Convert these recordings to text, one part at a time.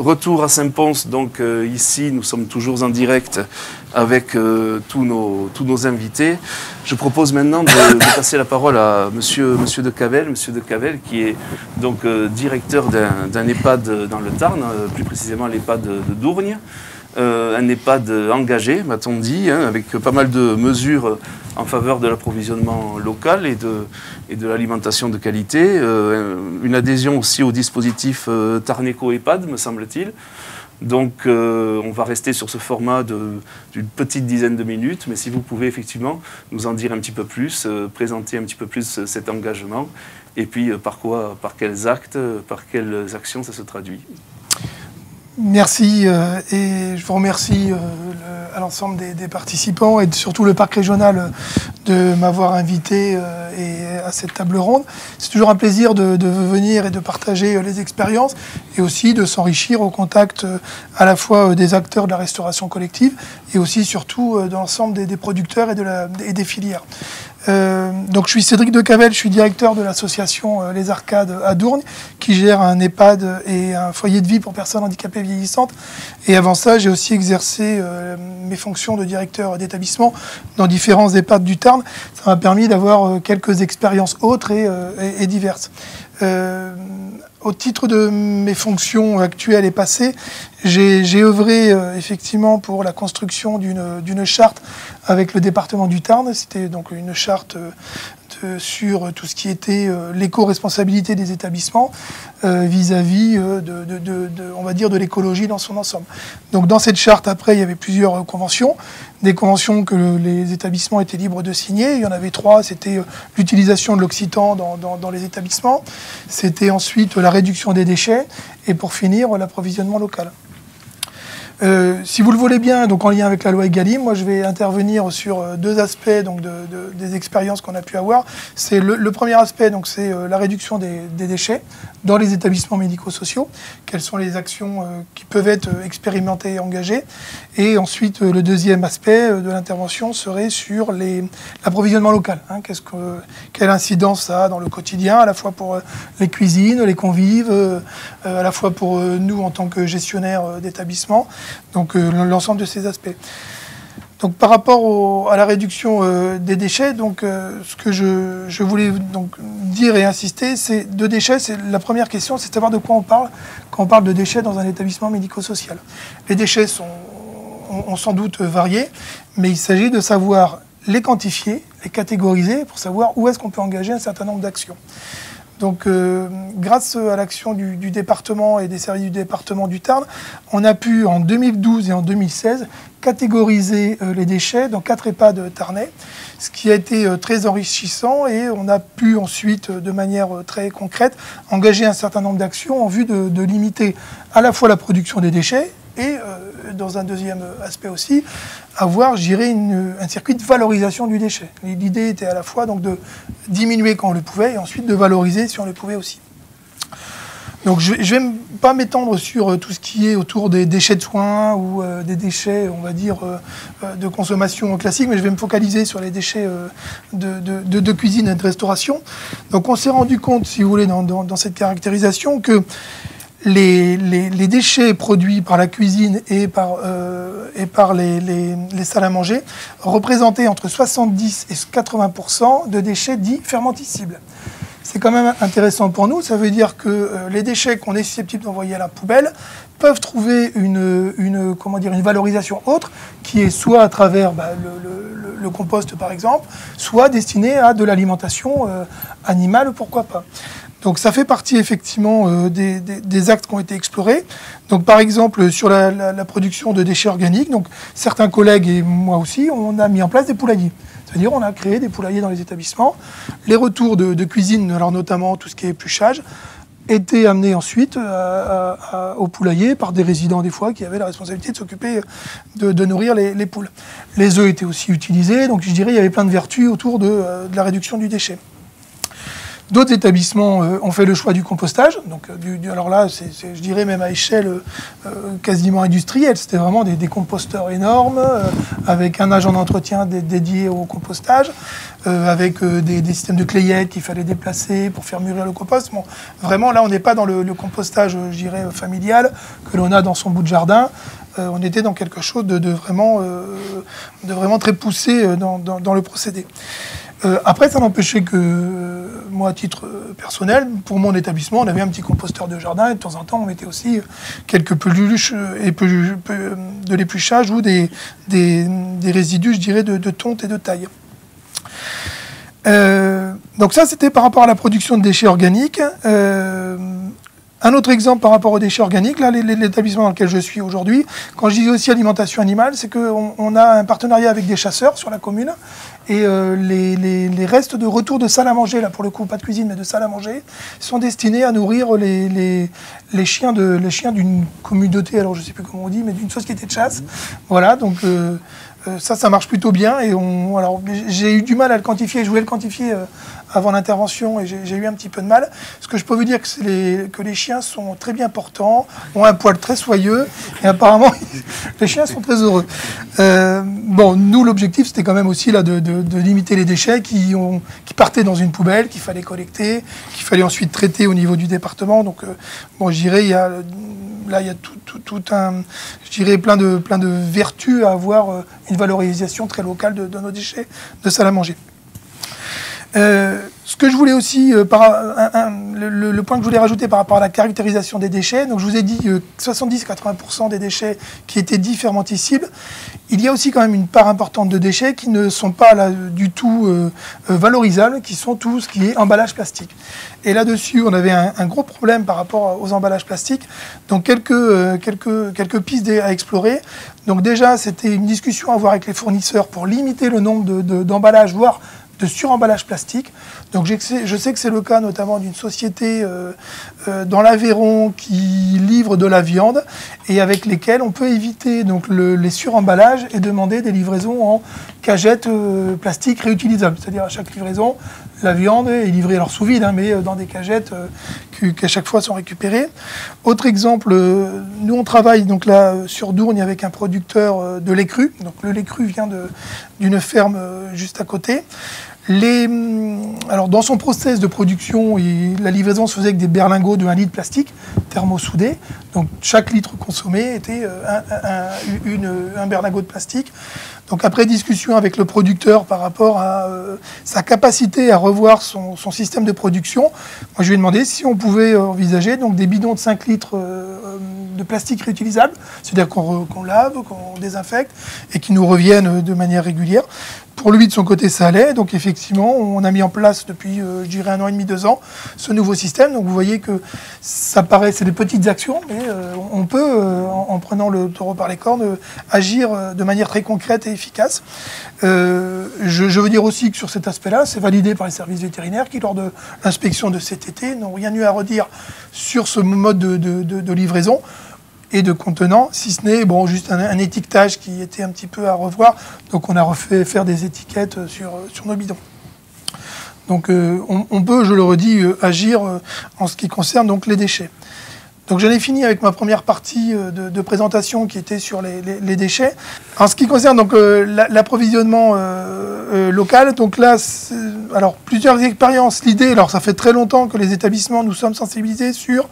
retour à Saint-Pons, donc ici nous sommes toujours en direct avec tous nos invités. Je propose maintenant de passer la parole à Monsieur de Cavel, qui est donc directeur d'un EHPAD dans le Tarn, plus précisément l'EHPAD de Dourgne. Un EHPAD engagé, m'a-t-on dit, hein, avec pas mal de mesures en faveur de l'approvisionnement local et de l'alimentation de qualité. Une adhésion aussi au dispositif Tarneco EHPAD, me semble-t-il. Donc on va rester sur ce format d'une petite dizaine de minutes, mais si vous pouvez effectivement nous en dire un petit peu plus, présenter un petit peu plus cet engagement, et puis par quels actes, par quelles actions ça se traduit. Merci et je vous remercie à l'ensemble des participants et surtout le parc régional de m'avoir invité à cette table ronde. C'est toujours un plaisir de venir et de partager les expériences et aussi de s'enrichir au contact à la fois des acteurs de la restauration collective et aussi surtout de l'ensemble des producteurs et des filières. Donc je suis Cédric de Cavel, je suis directeur de l'association Les Arcades à Dourgne, qui gère un EHPAD et un foyer de vie pour personnes handicapées vieillissantes. Et avant ça, j'ai aussi exercé mes fonctions de directeur d'établissement dans différents EHPAD du Tarn. Ça m'a permis d'avoir quelques expériences autres et diverses. Au titre de mes fonctions actuelles et passées, j'ai œuvré effectivement pour la construction d'une charte avec le département du Tarn. C'était donc une charte sur tout ce qui était l'éco-responsabilité des établissements vis-à-vis on va dire de l'écologie dans son ensemble. Donc dans cette charte, après, il y avait plusieurs conventions, des conventions que les établissements étaient libres de signer. Il y en avait 3, c'était l'utilisation de l'occitan dans les établissements, c'était ensuite la réduction des déchets et pour finir l'approvisionnement local. Si vous le voulez bien, donc en lien avec la loi Egalim, moi je vais intervenir sur deux aspects donc des expériences qu'on a pu avoir. C'est le premier aspect, donc c'est la réduction des déchets dans les établissements médico-sociaux. Quelles sont les actions qui peuvent être expérimentées et engagées. Et ensuite, le deuxième aspect de l'intervention serait sur l'approvisionnement local. Hein, quelle incidence ça a dans le quotidien, à la fois pour les cuisines, les convives, à la fois pour nous en tant que gestionnaires d'établissement. Donc l'ensemble de ces aspects. Donc par rapport à la réduction des déchets, donc ce que je voulais donc dire et insister, c'est de déchets. C'est la première question, c'est de savoir de quoi on parle quand on parle de déchets dans un établissement médico-social. Les déchets ont sans doute varié, mais il s'agit de savoir les quantifier, les catégoriser pour savoir où est-ce qu'on peut engager un certain nombre d'actions. Donc, grâce à l'action du département et des services du département du Tarn, on a pu, en 2012 et en 2016, catégoriser les déchets dans 4 EHPAD tarnais, ce qui a été très enrichissant et on a pu ensuite, de manière très concrète, engager un certain nombre d'actions en vue de limiter à la fois la production des déchets et, dans un deuxième aspect aussi, avoir, je dirais, un circuit de valorisation du déchet. L'idée était à la fois donc, de diminuer quand on le pouvait et ensuite de valoriser si on le pouvait aussi. Donc je ne vais pas m'étendre sur tout ce qui est autour des déchets de soins ou des déchets, on va dire, de consommation classique, mais je vais me focaliser sur les déchets de cuisine et de restauration. Donc on s'est rendu compte, si vous voulez, dans cette caractérisation, que les déchets produits par la cuisine et par les salles à manger représentaient entre 70 et 80% de déchets dits fermentescibles. C'est quand même intéressant pour nous, ça veut dire que les déchets qu'on est susceptible d'envoyer à la poubelle peuvent trouver une valorisation autre, qui est soit à travers le compost par exemple, soit destinée à de l'alimentation animale, pourquoi pas. Donc ça fait partie effectivement des actes qui ont été explorés. Donc par exemple sur la production de déchets organiques, donc certains collègues et moi aussi, on a mis en place des poulaillers. C'est-à-dire on a créé des poulaillers dans les établissements. Les retours de cuisine, alors notamment tout ce qui est épluchage, étaient amenés ensuite au poulailler par des résidents des fois qui avaient la responsabilité de s'occuper de nourrir les poules. Les œufs étaient aussi utilisés, donc je dirais il y avait plein de vertus autour de la réduction du déchet. D'autres établissements ont fait le choix du compostage. Donc, alors là, je dirais même à échelle quasiment industrielle. C'était vraiment des composteurs énormes, avec un agent d'entretien dédié au compostage, avec des systèmes de clayettes qu'il fallait déplacer pour faire mûrir le compost. Bon, vraiment, là, on n'est pas dans le compostage, je dirais, familial, que l'on a dans son bout de jardin. On était dans quelque chose de vraiment très poussé dans le procédé. Après, ça n'empêchait que, moi, à titre personnel, pour mon établissement, on avait un petit composteur de jardin et de temps en temps, on mettait aussi quelques peluches et de l'épluchage ou des résidus, je dirais, de tonte et de taille. Donc ça, c'était par rapport à la production de déchets organiques. Un autre exemple par rapport aux déchets organiques, là, l'établissement dans lequel je suis aujourd'hui, quand je dis aussi alimentation animale, c'est qu'on a un partenariat avec des chasseurs sur la commune, et les restes de retour de salle à manger, là pour le coup pas de cuisine mais de salle à manger, sont destinés à nourrir les chiens d'une communauté, alors je ne sais plus comment on dit, mais d'une société de chasse. Voilà, donc ça marche plutôt bien, et alors j'ai eu du mal à le quantifier, je voulais le quantifier avant l'intervention et j'ai eu un petit peu de mal. Ce que je peux vous dire, que les chiens sont très bien portants, ont un poil très soyeux, et apparemment les chiens sont très heureux. Bon, nous l'objectif c'était quand même aussi là de limiter les déchets qui partaient dans une poubelle, qu'il fallait collecter, qu'il fallait ensuite traiter au niveau du département. Donc bon, je dirais il y a tout un, je dirais plein de vertus à avoir une valorisation très locale de nos déchets de salle à manger. Ce que je voulais aussi, le point que je voulais rajouter par rapport à la caractérisation des déchets, donc je vous ai dit 70-80% des déchets qui étaient dits fermentescibles. Il y a aussi quand même une part importante de déchets qui ne sont pas là du tout valorisables, qui sont tout ce qui est emballage plastique. Et là-dessus, on avait un gros problème par rapport aux emballages plastiques. Donc quelques pistes à explorer. Donc déjà, c'était une discussion à avoir avec les fournisseurs pour limiter le nombre d'emballages, voire de suremballage plastique. Donc je sais que c'est le cas notamment d'une société dans l'Aveyron qui livre de la viande et avec lesquelles on peut éviter donc les suremballages et demander des livraisons en cagettes plastiques réutilisables. C'est-à-dire à chaque livraison, la viande est livrée alors sous vide, hein, mais dans des cagettes qui à chaque fois sont récupérées. Autre exemple, nous on travaille donc là sur Dourgne avec un producteur de lait cru. Donc le lait cru vient d'une ferme juste à côté. Alors dans son process de production, la livraison se faisait avec des berlingots de 1 litre plastique, thermosoudés. Donc chaque litre consommé était un berlingot de plastique. Donc après discussion avec le producteur par rapport à sa capacité à revoir son système de production, moi je lui ai demandé si on pouvait envisager donc des bidons de 5 litres de plastique réutilisable, c'est-à-dire qu'on lave, qu'on désinfecte et qui nous reviennent de manière régulière. Pour lui, de son côté, ça allait. Donc, effectivement, on a mis en place depuis, je dirais, 1 an et demi, 2 ans, ce nouveau système. Donc, vous voyez que ça paraît, c'est des petites actions, mais on peut, en prenant le taureau par les cornes, agir de manière très concrète et efficace. Je veux dire aussi que sur cet aspect-là, c'est validé par les services vétérinaires qui, lors de l'inspection de cet été, n'ont rien eu à redire sur ce mode de livraison et de contenant, si ce n'est juste un étiquetage qui était un petit peu à revoir. Donc on a refait faire des étiquettes sur nos bidons. Donc on peut, je le redis, agir en ce qui concerne donc les déchets. Donc j'en ai fini avec ma première partie de présentation qui était sur les déchets. En ce qui concerne donc l'approvisionnement local, donc là, alors plusieurs expériences. L'idée, alors ça fait très longtemps que les établissements nous sommes sensibilisés sur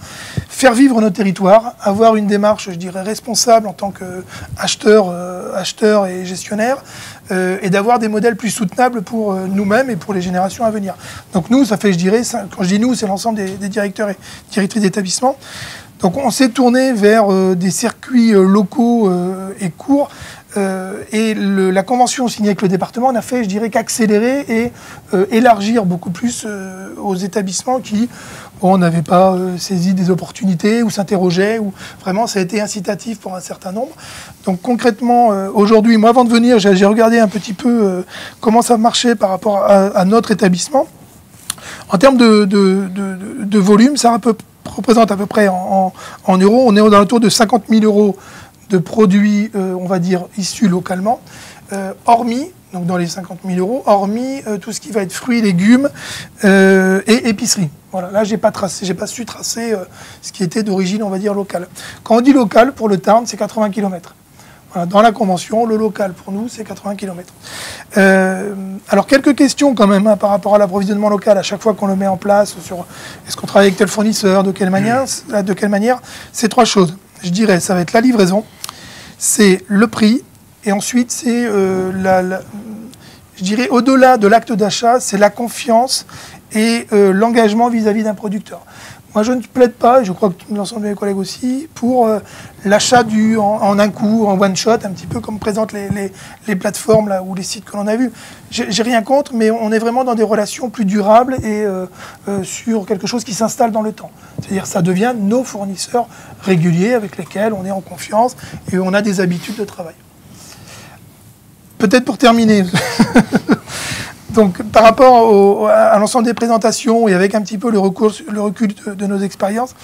faire vivre nos territoires, avoir une démarche, je dirais, responsable en tant qu'acheteur et gestionnaire, et d'avoir des modèles plus soutenables pour nous-mêmes et pour les générations à venir. Donc nous, ça fait, je dirais, quand je dis nous, c'est l'ensemble des directeurs et directrices d'établissements. Donc on s'est tourné vers des circuits locaux et courts. Et la convention signée avec le département n'a fait, je dirais, qu'accélérer et élargir beaucoup plus aux établissements qui n'avaient pas saisi des opportunités ou s'interrogeaient. Ou vraiment, ça a été incitatif pour un certain nombre. Donc concrètement, aujourd'hui, moi avant de venir, j'ai regardé un petit peu comment ça marchait par rapport à notre établissement. En termes de volume, ça représente à peu près en euros, on est dans autour de 50 000 euros de produits, on va dire, issus localement, hormis donc dans les 50 000 euros, hormis tout ce qui va être fruits, légumes et épicerie. Voilà, là, j'ai pas su tracer ce qui était d'origine, on va dire, locale. Quand on dit local, pour le Tarn, c'est 80 km. Voilà, dans la convention, le local, pour nous, c'est 80 km. Alors, quelques questions quand même par rapport à l'approvisionnement local, à chaque fois qu'on le met en place, sur est-ce qu'on travaille avec tel fournisseur, de quelle manière, c'est 3 choses. Je dirais, ça va être la livraison, c'est le prix, et ensuite, c'est, je dirais, au-delà de l'acte d'achat, c'est la confiance et l'engagement vis-à-vis d'un producteur. Moi, je ne plaide pas, et je crois que l'ensemble de mes collègues aussi, pour l'achat en un coup, en one-shot, un petit peu comme présentent les plateformes là, ou les sites que l'on a vus. J'ai rien contre, mais on est vraiment dans des relations plus durables et sur quelque chose qui s'installe dans le temps. C'est-à-dire ça devient nos fournisseurs réguliers avec lesquels on est en confiance et on a des habitudes de travail. Peut-être pour terminer... Donc, par rapport à l'ensemble des présentations et avec un petit peu le recul de nos expériences,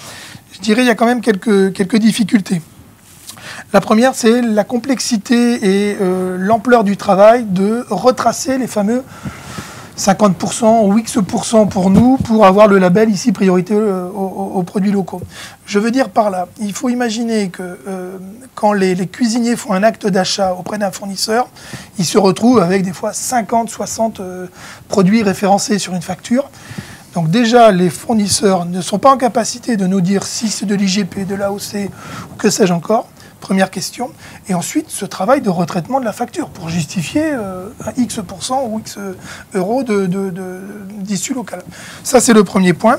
je dirais qu'il y a quand même quelques difficultés. La première, c'est la complexité et l'ampleur du travail de retracer les fameux 50% ou X% pour nous, pour avoir le label ici priorité aux produits locaux. Je veux dire par là, il faut imaginer que quand les cuisiniers font un acte d'achat auprès d'un fournisseur, ils se retrouvent avec des fois 50, 60 produits référencés sur une facture. Donc déjà, les fournisseurs ne sont pas en capacité de nous dire si c'est de l'IGP, de l'AOC ou que sais-je encore. Première question. Et ensuite, ce travail de retraitement de la facture pour justifier un X% ou X euros d'issue locale. Ça, c'est le premier point.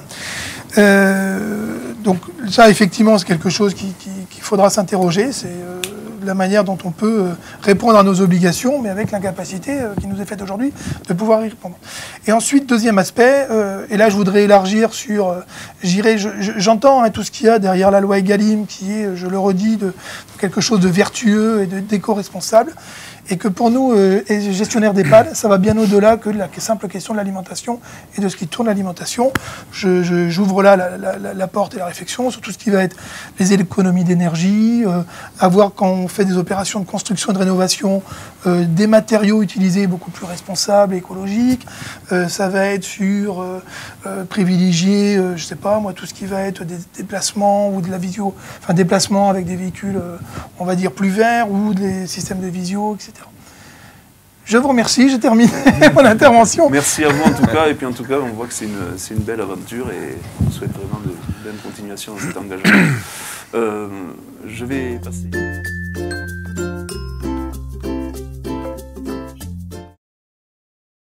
Donc ça, effectivement, c'est quelque chose qu'il faudra s'interroger. C'est la manière dont on peut répondre à nos obligations, mais avec l'incapacité qui nous est faite aujourd'hui de pouvoir y répondre. Et ensuite, deuxième aspect, et là je voudrais élargir sur, j'entends tout ce qu'il y a derrière la loi Egalim, qui est, je le redis, de quelque chose de vertueux et d'éco-responsable, et que pour nous, gestionnaires d'EHPAD, ça va bien au-delà que de la simple question de l'alimentation et de ce qui tourne l'alimentation. J'ouvre là la porte et la réflexion sur tout ce qui va être les économies d'énergie, avoir quand on fait des opérations de construction et de rénovation, des matériaux utilisés beaucoup plus responsables et écologiques. Ça va être sur privilégier, je sais pas moi, tout ce qui va être des déplacements ou de la visio, enfin déplacements avec des véhicules, on va dire plus verts ou des systèmes de visio, etc. Je vous remercie, j'ai terminé mon intervention. Merci à vous en tout cas, et puis en tout cas on voit que c'est une belle aventure et on souhaite vraiment de bonne continuation dans cet engagement. Je vais passer...